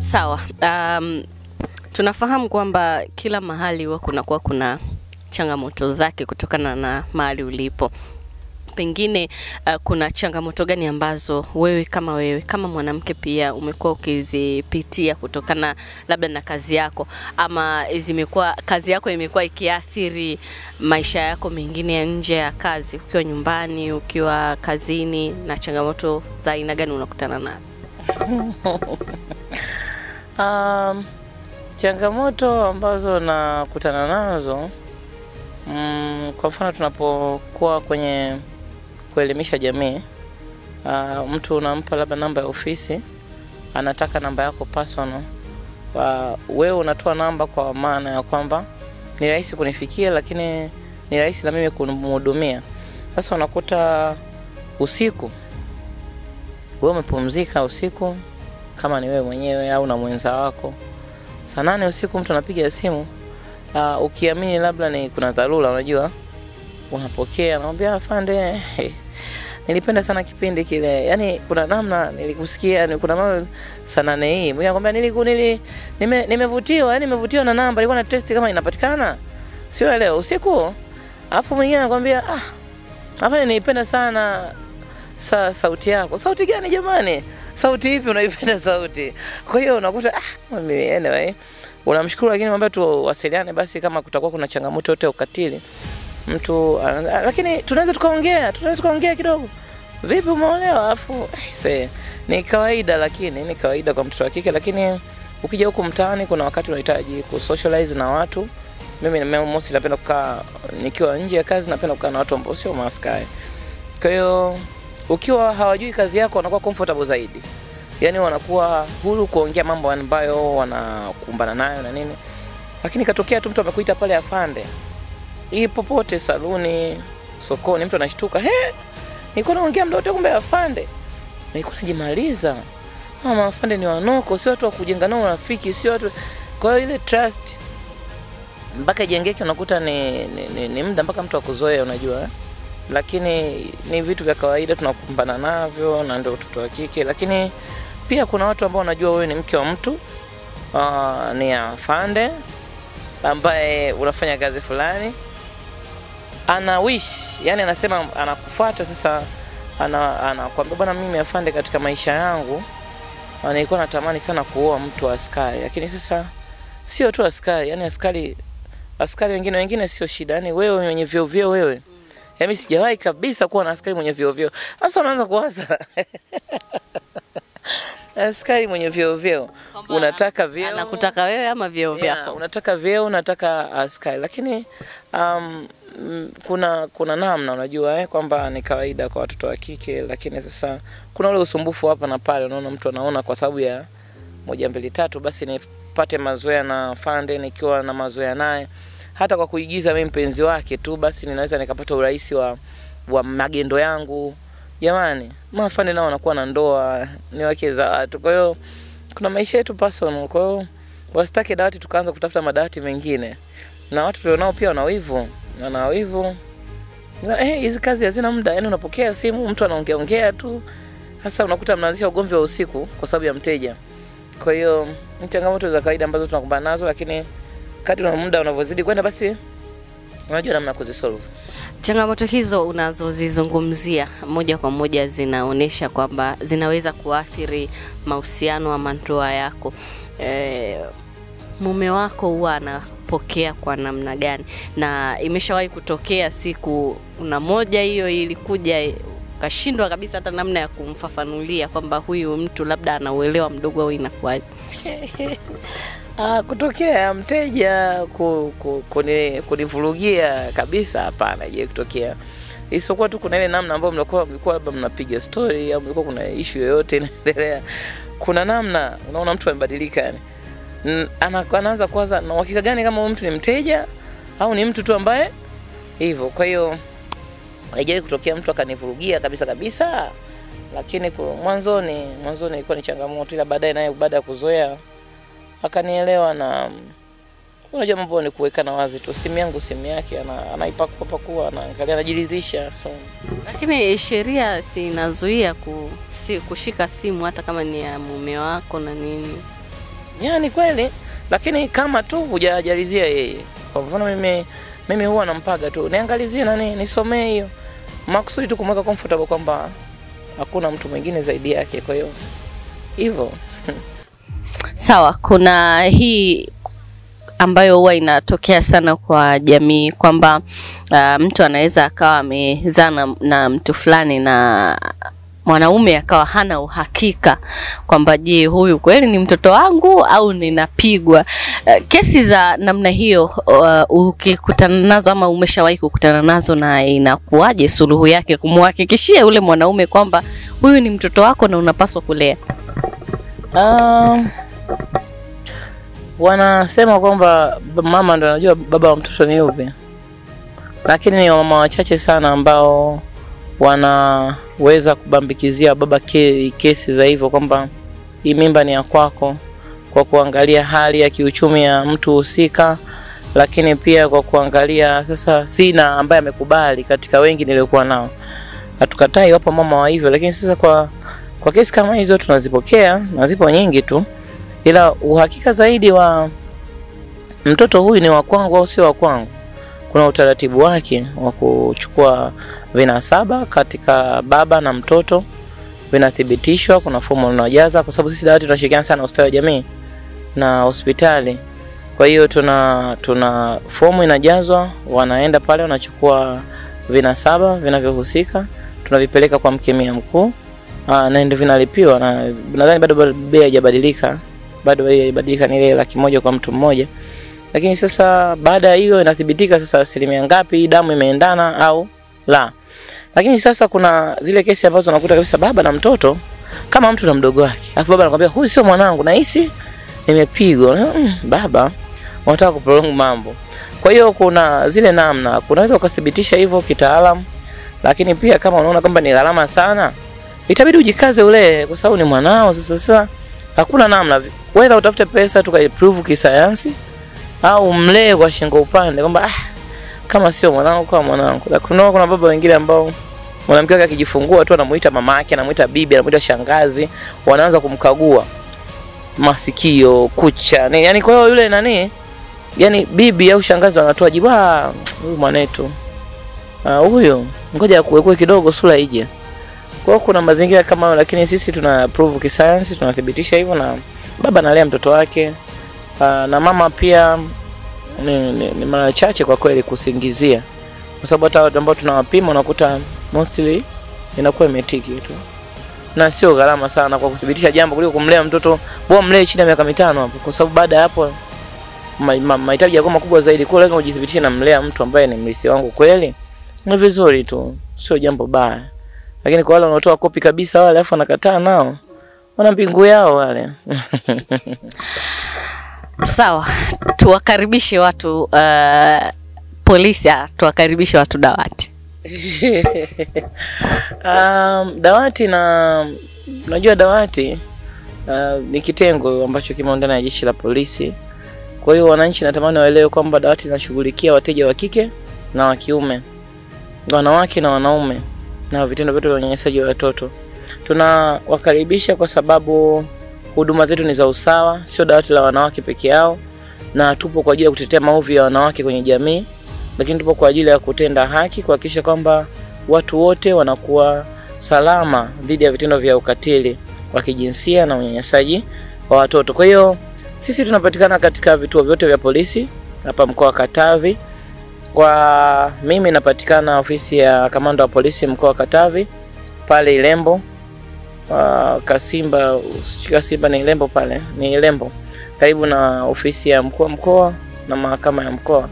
Sawa. Tunafahamu kwamba kila mahali huwa kuna changamoto zake kutokana na mahali ulipo. Pengine kuna changamoto gani ambazo wewe kama mwanamke pia umekuwa ukizipitia kutokana labda na kazi yako, ama kazi yako imekuwa ikiathiri maisha yako mengine ya nje ya kazi, ukiwa nyumbani, ukiwa kazini, na changamoto za aina gani unakutana nazo? Changamoto ambazo nakutana nazo, kwa mfano tunapokuwa kwenye kuelimisha jamii, mtu unampa labda namba ya ofisi, anataka namba yako personal. Wewe unatoa namba kwa maana ya kwamba ni rahisi kunifikia, lakini ni rahisi na mimi kumhudumia. Sasa unakuta usiku, wewe umepumzika usiku, kama ni wewe mwenyewe au na mwenza wako, saa 8 usiku mtu anapiga simu, ukiamini labda ni kuna dharura, unajua, unapokea, anamwambia afande, nilipenda sana kipindi kile, yani kuna namna nilikusikia, kuna mambo saa 8 hii, mimi nakwambia nimevutiwa, yani nimevutiwa na namba, nilikuwa na test kama inapatikana, sio leo usiku. Alafu mwingine anakuambia afande, nilipenda sana sauti yako. Sauti gani jamani? Sauti ipi unaipenda sauti? Kwa hiyo unakuta mimi anyway unamshukuru, lakini mwambie tuwasiliane basi kama kutakuwa kuna changamoto yote ukatili. Mtu lakini tunaweza tukaongea kidogo. Vipi umeolewa? Alafu ni kawaida, lakini ni kawaida kwa mtoto wa kike, lakini ukija huko mtaani kuna wakati unahitaji kusocialize na watu. Mimi mostly napenda kukaa nikiwa nje ya kazi, napenda kukaa na watu ambao sio maskari. Kwa hiyo ukiwa hawajui kazi yako wanakuwa comfortable zaidi. Yaani wanakuwa huru kuongea mambo ambayo wanakumbana nayo na nini. Lakini katokea tu mtu amekuita pale afande, hii popote, saluni, sokoni, mtu anashtuka, nilikuwa naongea muda wote kumbe afande. Nilikuwa najimaliza. Mama, afande ni wanoko, sio watu wa kujenga nao rafiki, sio watu. Kwa hiyo ile trust mpaka jengeke unakuta ni muda mpaka mtu akuzoea, unajua. Lakini ni vitu vya kawaida tunakumbana navyo, na ndio watoto wa kike. Lakini pia kuna watu ambao wanajua wewe ni mke wa mtu, ni afande ambaye unafanya kazi fulani, ana wish, yani anasema anakufuata. Sasa anakuambia bwana, mimi afande, katika maisha yangu nilikuwa natamani sana kuoa mtu askari, lakini sasa sio tu askari, yani askari wengine sio shida, yani wewe mwenye vyeo wewe. Mimi sijawahi kabisa kuwa na askari mwenye vyeo. Sasa unaanza kuwaza askari mwenye vyeo. Unataka vyeo, anakutaka wewe ama vyeo vyako? Unataka vyeo, unataka askari. Lakini kuna namna, unajua kwamba ni kawaida kwa watoto wa kike, lakini sasa kuna ule usumbufu hapa na pale. Unaona mtu anaona kwa sababu ya 1 2 3 basi nipate mazoea na afande, nikiwa na mazoea naye hata kwa kuigiza mimi mpenzi wake tu, basi ninaweza nikapata urahisi wa magendo yangu. Jamani, maafande nao wanakuwa na ndoa, ni wake za watu. Kwa hiyo kuna maisha yetu personal. Kwa hiyo wasitake dawati tukaanza kutafuta madawati mengine. Na watu tulionao pia wana wivu. Na wivu, hizi kazi hazina muda. Yaani unapokea simu, mtu anaongea tu. Sasa unakuta mnaanzisha ugomvi wa usiku kwa sababu ya mteja. Kwa hiyo ni changamoto za kawaida ambazo tunakumbana nazo, lakini kadri na muda unavyozidi kwenda basi unajua namna ya kuzisolve. Changamoto hizo unazozizungumzia moja kwa moja zinaonesha kwamba zinaweza kuathiri mahusiano ama ndoa yako. Mume wako huwa anapokea kwa namna gani? Na imeshawahi kutokea siku una moja hiyo ilikuja ukashindwa kabisa hata namna ya kumfafanulia kwamba huyu mtu labda anauelewa mdogo au inakuaje? Kutokea mteja kunivurugia kabisa, hapana. Je, kutokea isipokuwa tu kuna ile namna ambayo mlikuwa labda mnapiga story au mlikuwa kuna issue yoyote inaendelea, kuna namna unaona mtu amebadilika, yani anaanza kwanza na uhakika gani kama huyu mtu ni mteja au ni mtu tu ambaye hivyo. Kwa hiyo haijawahi kutokea mtu akanivurugia kabisa, lakini mwanzoni ilikuwa ni changamoto, ila baadaye naye baada ya kuzoea akanielewa. Na unajua mambo ni kuwekana wazi tu, simu yangu simu yake, anaipakua anaangalia, anajiridhisha. So lakini sheria si inazuia kushika simu hata kama ni ya mume wako na nini? Yani kweli, lakini kama tu hujajalizia yeye. Kwa mfano mimi huwa nampaga tu, niangalizie nani, nisomee hiyo. Maksudi tu kumweka comfortable kwamba hakuna mtu mwingine zaidi yake, kwa hiyo hivyo. Sawa, kuna hii ambayo huwa inatokea sana kwa jamii kwamba mtu anaweza akawa amezaa na mtu fulani na mwanaume akawa hana uhakika kwamba je, huyu kweli ni mtoto wangu au ninapigwa. Kesi za namna hiyo ukikutana nazo ama umeshawahi kukutana nazo, na inakuaje suluhu yake kumhakikishia yule mwanaume kwamba huyu ni mtoto wako na unapaswa kulea? Wanasema kwamba mama ndo anajua baba wa mtoto ni yupi, lakini ni mama wachache sana ambao wanaweza kubambikizia baba kesi za hivyo kwamba hii mimba ni ya kwako, kwa kuangalia hali ya kiuchumi ya mtu husika, lakini pia kwa kuangalia sasa sina ambaye amekubali katika wengi niliokuwa nao. Hatukatai wapo mama wa hivyo, lakini sasa kwa kesi kama hizo tunazipokea, na zipo nyingi tu, ila uhakika zaidi wa mtoto huyu ni wa kwangu au sio wa kwangu, kuna utaratibu wake wa kuchukua vinasaba katika baba na mtoto, vinathibitishwa, kuna fomu unajaza, kwa sababu sisi dawati tunashirikiana sana ustawi wa jamii na hospitali. Kwa hiyo tuna fomu inajazwa, wanaenda pale wanachukua vinasaba vinavyohusika, tunavipeleka kwa mkemia mkuu, na ndio vinalipiwa, na nadhani bado bei haijabadilika, bado bei haijabadilika, ni ile 100,000 kwa mtu mmoja. Lakini sasa baada ya hiyo inathibitika sasa asilimia ngapi damu imeendana au la. Lakini sasa kuna zile kesi ambazo unakuta kabisa baba na mtoto kama mtu na mdogo wake, alafu baba anakuambia huyu sio mwanangu, nahisi nimepigwa. Baba wanataka kuprolong mambo. Kwa hiyo kuna zile namna, kunaweza ukathibitisha hivyo kitaalamu, lakini pia kama unaona kwamba ni gharama sana, itabidi ujikaze ule, kwa sababu ni mwanao. Sasa hakuna namna, wewe utafute pesa tukaiprove kisayansi, au mlee kwa shingo upande kwamba kama sio mwanangu kwa mwanangu. Kuna baba wengine ambao mwanamke wake akijifungua tu anamuita mama yake, anamuita bibi, anamuita shangazi, wanaanza kumkagua masikio, kucha, yani kwa hiyo yule nani, yani bibi au shangazi wanatoa jibu, huyu mwanetu huyo ngoja kuwekwe kidogo sura ije. Kwa hiyo kuna mazingira kama hayo, lakini sisi tuna prove kisayansi, tunathibitisha hivyo, na baba analea mtoto wake, na mama pia ni mara chache kwa kweli kusingizia, kwa sababu hata watu ambao tunawapima unakuta mostly inakuwa imetiki tu, na sio gharama sana kwa kuthibitisha jambo kuliko kumlea mtoto bora mlee chini ya miaka 5 hapo, kwa sababu baada ya hapo mahitaji yako makubwa zaidi. Kwa lazima ujithibitishe na mlea mtu ambaye ni mlisi wangu kweli, ni vizuri tu, sio jambo baya. Lakini kwa wale wanaotoa kopi kabisa wale alafu wanakataa, nao wana mbingu yao wale. Sawa, tuwakaribishe watu polisi, tuwakaribishe watu dawati. Dawati, na unajua dawati ni kitengo ambacho kimo ndani ya jeshi la polisi. Kwa hiyo wananchi natamani waelewe kwamba dawati linashughulikia wateja wa kike na wa kiume, wanawake na wanaume, na vitendo vyote vya unyanyasaji wa watoto. Tunawakaribisha kwa sababu huduma zetu ni za usawa, sio dawati la wanawake peke yao, na tupo kwa ajili ya kutetea maovu ya wanawake kwenye jamii, lakini tupo kwa ajili ya kutenda haki, kuhakikisha kwamba watu wote wanakuwa salama dhidi ya vitendo vya ukatili wa kijinsia na unyanyasaji wa watoto. Kwa hiyo sisi tunapatikana katika vituo vyote vya polisi hapa mkoa wa Katavi. Kwa mimi napatikana ofisi ya kamanda wa polisi mkoa wa Katavi pale Ilembo, Kasimba ni Ilembo pale, ni Ilembo karibu na ofisi ya mkoa na mahakama ya mkoa.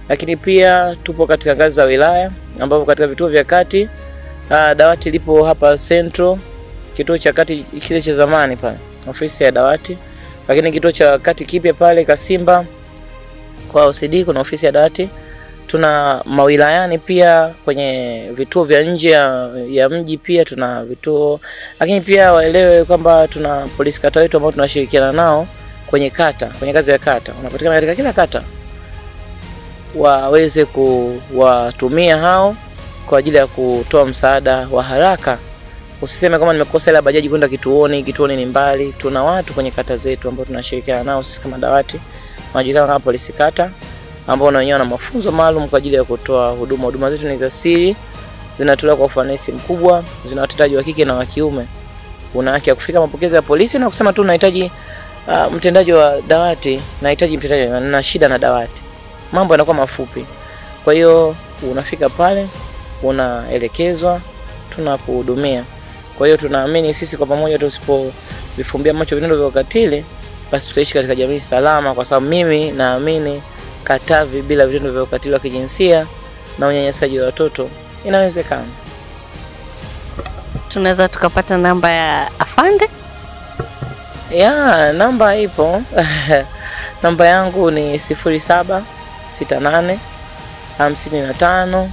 Lakini pia tupo katika ngazi za wilaya, ambapo katika vituo vya kati dawati lipo hapa Central, kituo cha kati kile cha zamani pale, ofisi ya dawati. Lakini kituo cha kati kipya pale Kasimba kwa OCD kuna ofisi ya dawati. Tuna mawilayani pia kwenye vituo vya nje ya mji pia tuna vituo. Lakini pia waelewe kwamba tuna polisi kata wetu ambao tunashirikiana nao kwenye kata, kwenye kazi ya kata. Unapatikana katika kila kata, waweze kuwatumia hao kwa ajili ya kutoa msaada wa haraka Usiseme kama nimekosa ile bajaji kwenda kituoni ni mbali. Tuna watu kwenye kata zetu ambao tunashirikiana nao sisi kama dawati, wanajulikana kama polisi kata, ambao na wenyewe wana mafunzo maalum kwa ajili ya kutoa huduma. Huduma zetu ni za siri, zinatolewa kwa ufanisi mkubwa, zina watendaji wa kike na wa kiume. Una haki ya kufika mapokezi ya polisi na kusema tu nahitaji mtendaji wa dawati, nahitaji mtendaji na shida na dawati. Mambo yanakuwa mafupi. Kwa hiyo unafika pale, unaelekezwa, tunakuhudumia. Kwa hiyo tunaamini sisi kwa pamoja tusipovifumbia macho vitendo vya ukatili, basi tutaishi katika jamii salama, kwa sababu mimi naamini Katavi bila vitendo vya ukatili wa kijinsia na unyanyasaji wa watoto inawezekana. Tunaweza tukapata namba ya afande? Ya, namba ipo. Namba yangu ni 0768 55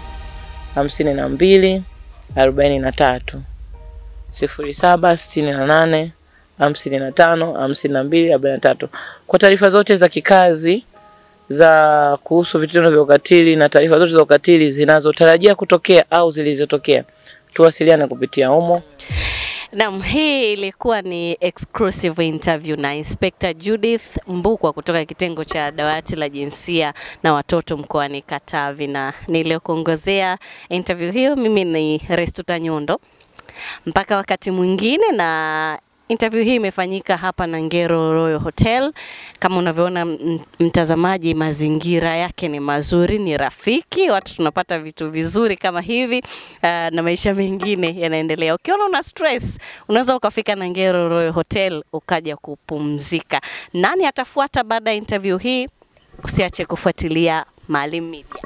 52 43. 0768 55 52 43. Kwa taarifa zote za kikazi za kuhusu vitendo vya ukatili na taarifa zote za ukatili zinazotarajia kutokea au zilizotokea, tuwasiliane kupitia humo. Naam, hii ilikuwa ni exclusive interview na Inspector Judith Mbukwa kutoka kitengo cha dawati la jinsia na watoto mkoani Katavi, na niliokuongozea interview hiyo mimi ni Restuta Nyondo. Mpaka wakati mwingine, na interview hii imefanyika hapa na Ngero Royal Hotel. Kama unavyoona mtazamaji, mazingira yake ni mazuri, ni rafiki, watu tunapata vitu vizuri kama hivi, na maisha mengine yanaendelea. Ukiona una stress, unaweza ukafika na Ngero Royal Hotel ukaja kupumzika. Nani atafuata baada ya interview hii? Usiache kufuatilia Maalim Media.